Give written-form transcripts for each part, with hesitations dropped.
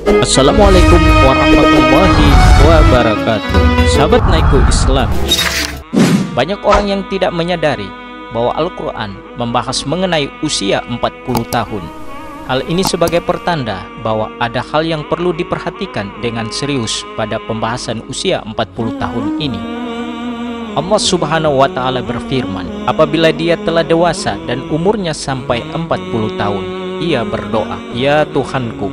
Assalamualaikum warahmatullahi wabarakatuh. Sahabat Naiko Islam, banyak orang yang tidak menyadari bahwa Al-Quran membahas mengenai usia 40 tahun. Hal ini sebagai pertanda bahwa ada hal yang perlu diperhatikan dengan serius pada pembahasan usia 40 tahun ini. Allah Subhanahu wa Ta'ala berfirman, apabila dia telah dewasa dan umurnya sampai 40 tahun, ia berdoa, "Ya Tuhanku,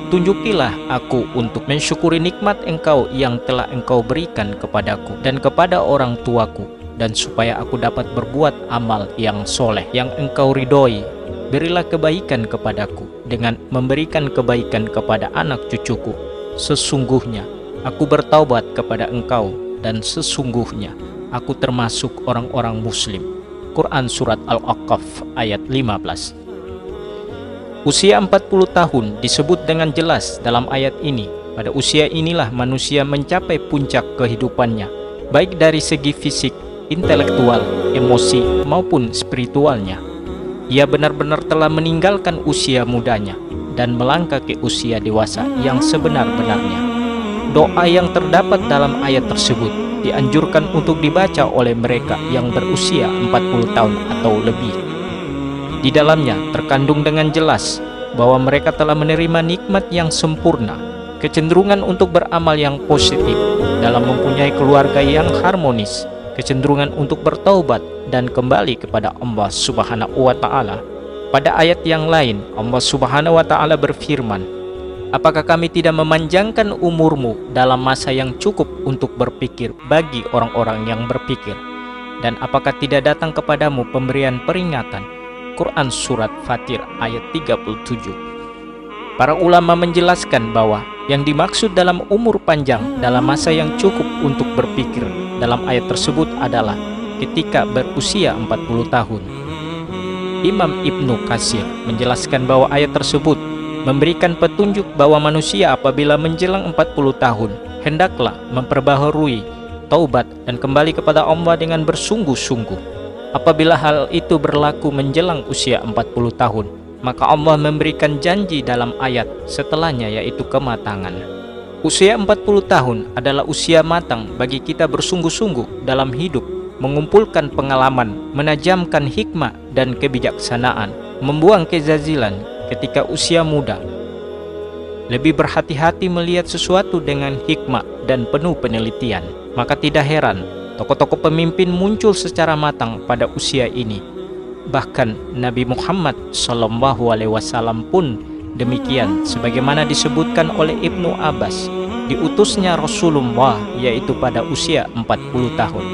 tunjukilah aku untuk mensyukuri nikmat Engkau yang telah Engkau berikan kepadaku dan kepada orang tuaku, dan supaya aku dapat berbuat amal yang soleh yang Engkau ridhoi. Berilah kebaikan kepadaku dengan memberikan kebaikan kepada anak cucuku. Sesungguhnya aku bertaubat kepada Engkau, dan sesungguhnya aku termasuk orang-orang muslim." Quran Surat Al-Aqaf ayat 15. Usia 40 tahun disebut dengan jelas dalam ayat ini. Pada usia inilah manusia mencapai puncak kehidupannya, baik dari segi fisik, intelektual, emosi, maupun spiritualnya. Ia benar-benar telah meninggalkan usia mudanya dan melangkah ke usia dewasa yang sebenar-benarnya. Doa yang terdapat dalam ayat tersebut dianjurkan untuk dibaca oleh mereka yang berusia 40 tahun atau lebih. Di dalamnya terkandung dengan jelas bahwa mereka telah menerima nikmat yang sempurna, kecenderungan untuk beramal yang positif dalam mempunyai keluarga yang harmonis, kecenderungan untuk bertaubat dan kembali kepada Allah Subhanahu wa Ta'ala. Pada ayat yang lain, Allah Subhanahu wa Ta'ala berfirman, apakah kami tidak memanjangkan umurmu dalam masa yang cukup untuk berpikir bagi orang-orang yang berpikir? Dan apakah tidak datang kepadamu pemberian peringatan? Quran Surat Fatir ayat 37. Para ulama menjelaskan bahwa yang dimaksud dalam umur panjang dalam masa yang cukup untuk berpikir dalam ayat tersebut adalah ketika berusia 40 tahun. Imam Ibnu Katsir menjelaskan bahwa ayat tersebut memberikan petunjuk bahwa manusia apabila menjelang 40 tahun hendaklah memperbaharui taubat dan kembali kepada Allah dengan bersungguh-sungguh. Apabila hal itu berlaku menjelang usia 40 tahun, maka Allah memberikan janji dalam ayat setelahnya, yaitu kematangan. Usia 40 tahun adalah usia matang bagi kita bersungguh-sungguh dalam hidup, mengumpulkan pengalaman, menajamkan hikmah dan kebijaksanaan, membuang kezazilan ketika usia muda, lebih berhati-hati melihat sesuatu dengan hikmah dan penuh penelitian. Maka tidak heran tokoh-tokoh pemimpin muncul secara matang pada usia ini. Bahkan Nabi Muhammad SAW pun demikian, sebagaimana disebutkan oleh Ibnu Abbas, diutusnya Rasulullah yaitu pada usia 40 tahun.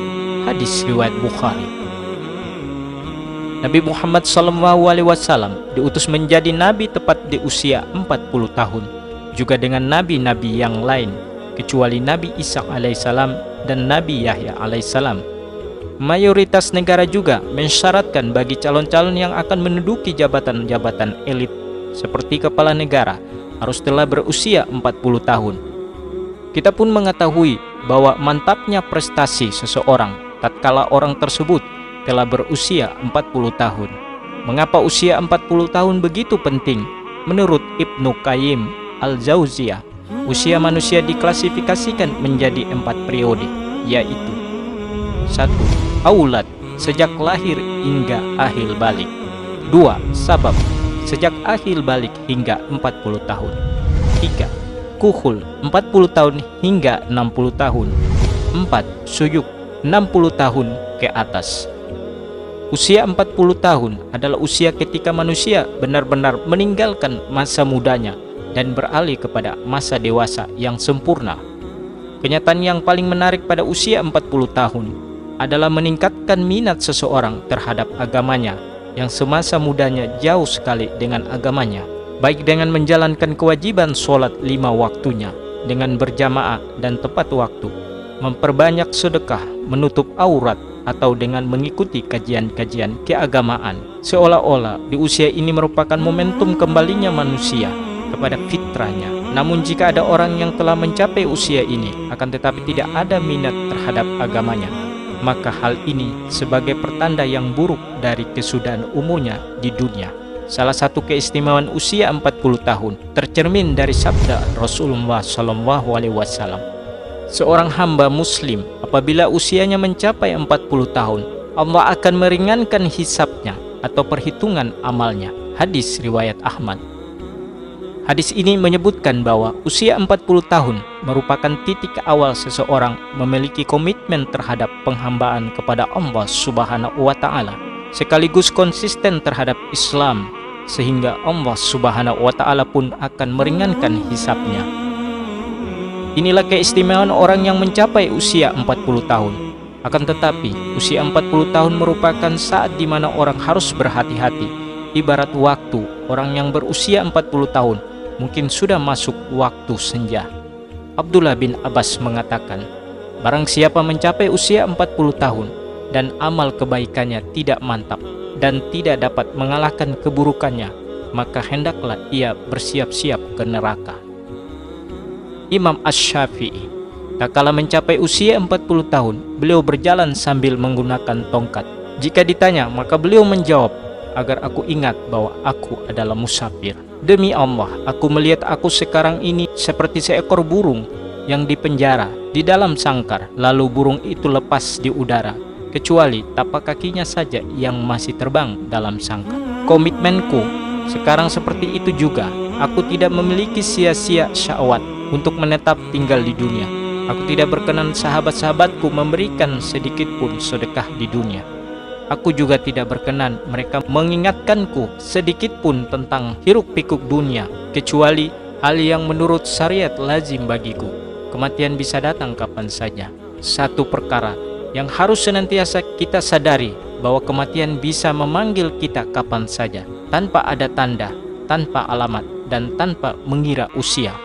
Hadis riwayat Bukhari. Nabi Muhammad SAW diutus menjadi nabi tepat di usia 40 tahun, juga dengan nabi-nabi yang lain, kecuali Nabi Isa alaihissalam dan Nabi Yahya alaihissalam. Mayoritas negara juga mensyaratkan bagi calon-calon yang akan menduduki jabatan-jabatan elit seperti kepala negara harus telah berusia 40 tahun. Kita pun mengetahui bahwa mantapnya prestasi seseorang tatkala orang tersebut telah berusia 40 tahun. Mengapa usia 40 tahun begitu penting? Menurut Ibnu Qayyim Al-Jauziyah, usia manusia diklasifikasikan menjadi 4 periode, yaitu 1. Aulad, sejak lahir hingga akhir balik. 2. Sabab, sejak akhir balik hingga 40 tahun. 3. Kuhul, 40 tahun hingga 60 tahun. 4. Suyuk, 60 tahun ke atas. Usia 40 tahun adalah usia ketika manusia benar-benar meninggalkan masa mudanya dan beralih kepada masa dewasa yang sempurna. Kenyataan yang paling menarik pada usia 40 tahun adalah meningkatkan minat seseorang terhadap agamanya yang semasa mudanya jauh sekali dengan agamanya, baik dengan menjalankan kewajiban sholat 5 waktunya dengan berjamaah dan tepat waktu, memperbanyak sedekah, menutup aurat, atau dengan mengikuti kajian-kajian keagamaan. Seolah-olah di usia ini merupakan momentum kembalinya manusia kepada fitrahnya. Namun jika ada orang yang telah mencapai usia ini akan tetapi tidak ada minat terhadap agamanya, maka hal ini sebagai pertanda yang buruk dari kesudahan umurnya di dunia. Salah satu keistimewaan usia 40 tahun tercermin dari sabda Rasulullah SAW. Seorang hamba muslim apabila usianya mencapai 40 tahun, Allah akan meringankan hisabnya atau perhitungan amalnya. Hadis riwayat Ahmad. Hadis ini menyebutkan bahwa usia 40 tahun merupakan titik awal seseorang memiliki komitmen terhadap penghambaan kepada Allah Subhanahu wa Ta'ala, sekaligus konsisten terhadap Islam, sehingga Allah Subhanahu wa Ta'ala pun akan meringankan hisabnya. Inilah keistimewaan orang yang mencapai usia 40 tahun. Akan tetapi, usia 40 tahun merupakan saat di mana orang harus berhati-hati. Ibarat waktu, orang yang berusia 40 tahun mungkin sudah masuk waktu senja. Abdullah bin Abbas mengatakan, barang siapa mencapai usia 40 tahun dan amal kebaikannya tidak mantap dan tidak dapat mengalahkan keburukannya, maka hendaklah ia bersiap-siap ke neraka. Imam Asy-Syafi'i tak kala mencapai usia 40 tahun, beliau berjalan sambil menggunakan tongkat. Jika ditanya, maka beliau menjawab, agar aku ingat bahwa aku adalah musafir. Demi Allah, aku melihat aku sekarang ini seperti seekor burung yang dipenjara di dalam sangkar, lalu burung itu lepas di udara, kecuali tapak kakinya saja yang masih terbang dalam sangkar. Komitmenku sekarang seperti itu juga. Aku tidak memiliki sia-sia syahwat untuk menetap tinggal di dunia. Aku tidak berkenan sahabat-sahabatku memberikan sedikit pun sedekah di dunia. Aku juga tidak berkenan mereka mengingatkanku sedikit pun tentang hiruk-pikuk dunia, kecuali hal yang menurut syariat lazim bagiku. Kematian bisa datang kapan saja. Satu perkara yang harus senantiasa kita sadari, bahwa kematian bisa memanggil kita kapan saja, tanpa ada tanda, tanpa alamat, dan tanpa mengira usia.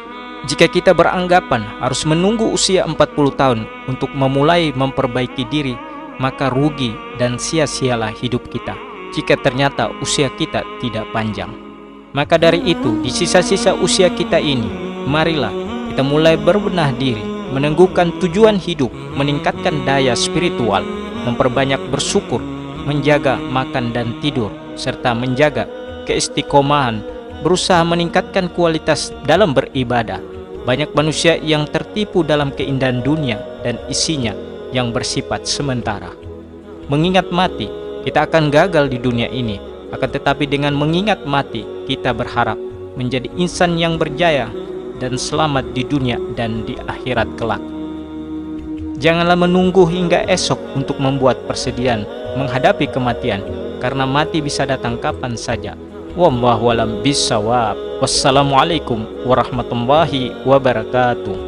Jika kita beranggapan harus menunggu usia 40 tahun untuk memulai memperbaiki diri, maka rugi dan sia-sialah hidup kita jika ternyata usia kita tidak panjang. Maka dari itu, di sisa-sisa usia kita ini, marilah kita mulai berbenah diri, meneguhkan tujuan hidup, meningkatkan daya spiritual, memperbanyak bersyukur, menjaga makan dan tidur, serta menjaga keistiqomahan, berusaha meningkatkan kualitas dalam beribadah. Banyak manusia yang tertipu dalam keindahan dunia dan isinya yang bersifat sementara. Mengingat mati, kita akan gagal di dunia ini. Akan tetapi dengan mengingat mati, kita berharap menjadi insan yang berjaya dan selamat di dunia dan di akhirat kelak. Janganlah menunggu hingga esok untuk membuat persediaan menghadapi kematian, karena mati bisa datang kapan saja. Wallahu a'lam bishawab. Wassalamualaikum warahmatullahi wabarakatuh.